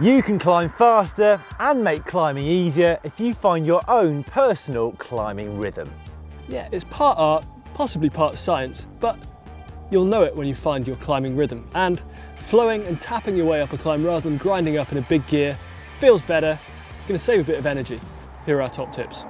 You can climb faster and make climbing easier if you find your own personal climbing rhythm. Yeah, it's part art, possibly part science, but you'll know it when you find your climbing rhythm. And flowing and tapping your way up a climb rather than grinding up in a big gear feels better, going to save a bit of energy. Here are our top tips.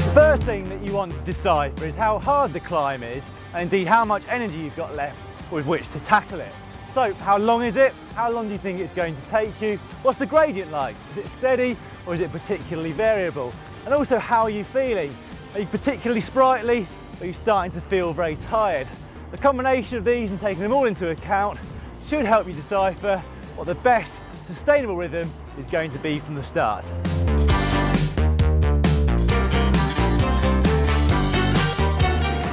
The first thing that you want to decipher is how hard the climb is, and indeed how much energy you've got left with which to tackle it. So how long is it? How long do you think it's going to take you? What's the gradient like? Is it steady or is it particularly variable? And also, how are you feeling? Are you particularly sprightly or are you starting to feel very tired? The combination of these and taking them all into account should help you decipher what the best sustainable rhythm is going to be from the start.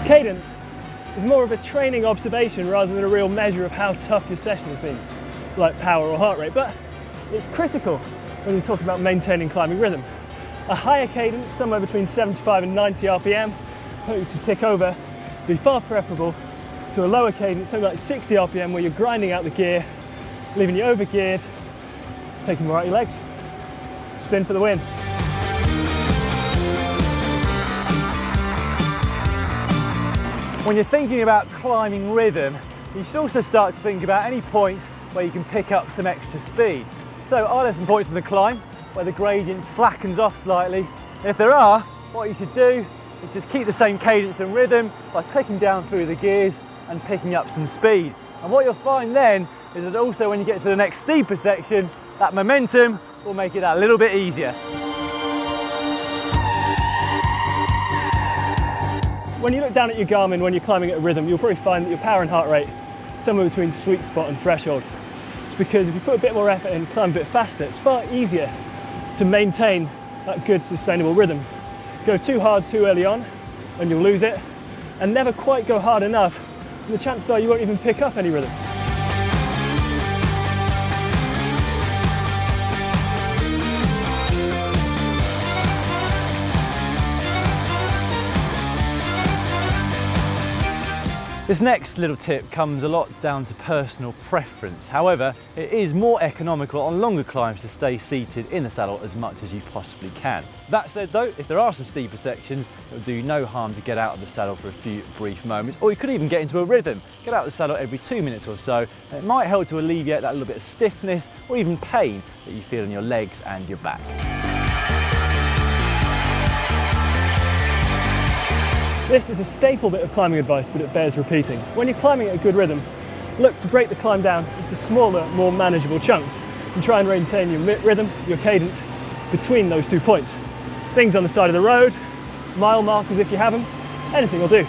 Cadence is more of a training observation rather than a real measure of how tough your session has been, like power or heart rate, but it's critical when you talk about maintaining climbing rhythm. A higher cadence, somewhere between 75 and 90 RPM, hoping to tick over, would be far preferable to a lower cadence, something like 60 RPM, where you're grinding out the gear, leaving you overgeared, taking more out your legs, spin for the win. When you're thinking about climbing rhythm, you should also start to think about any points where you can pick up some extra speed. So are there some points in the climb where the gradient slackens off slightly? And if there are, what you should do is just keep the same cadence and rhythm by clicking down through the gears and picking up some speed. And what you'll find then is that also when you get to the next steeper section, that momentum will make it that little bit easier. When you look down at your Garmin when you're climbing at a rhythm, you'll probably find that your power and heart rate is somewhere between sweet spot and threshold. It's because if you put a bit more effort in, climb a bit faster, it's far easier to maintain that good sustainable rhythm. Go too hard too early on and you'll lose it, and never quite go hard enough, and the chances are you won't even pick up any rhythm. This next little tip comes a lot down to personal preference. However, it is more economical on longer climbs to stay seated in the saddle as much as you possibly can. That said though, if there are some steeper sections, it will do no harm to get out of the saddle for a few brief moments, or you could even get into a rhythm. Get out of the saddle every 2 minutes or so, and it might help to alleviate that little bit of stiffness or even pain that you feel in your legs and your back. This is a staple bit of climbing advice, but it bears repeating. When you're climbing at a good rhythm, look to break the climb down into smaller, more manageable chunks and try and maintain your rhythm, your cadence between those 2 points. Things on the side of the road, mile markers if you have them, anything will do.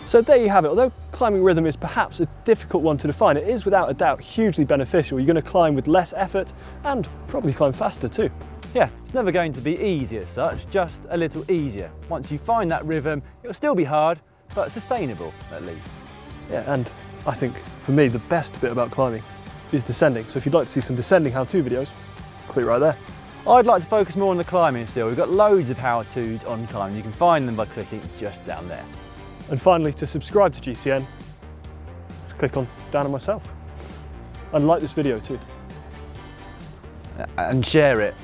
So there you have it. Although climbing rhythm is perhaps a difficult one to define, it is without a doubt hugely beneficial. You're going to climb with less effort and probably climb faster too. Yeah, it's never going to be easy as such, just a little easier. Once you find that rhythm, it'll still be hard, but sustainable at least. Yeah, and I think for me the best bit about climbing is descending. So if you'd like to see some descending how-to videos, click right there. I'd like to focus more on the climbing still. We've got loads of how-tos on climbing. You can find them by clicking just down there. And finally, to subscribe to GCN, just click on Dan and myself. And like this video too. And share it.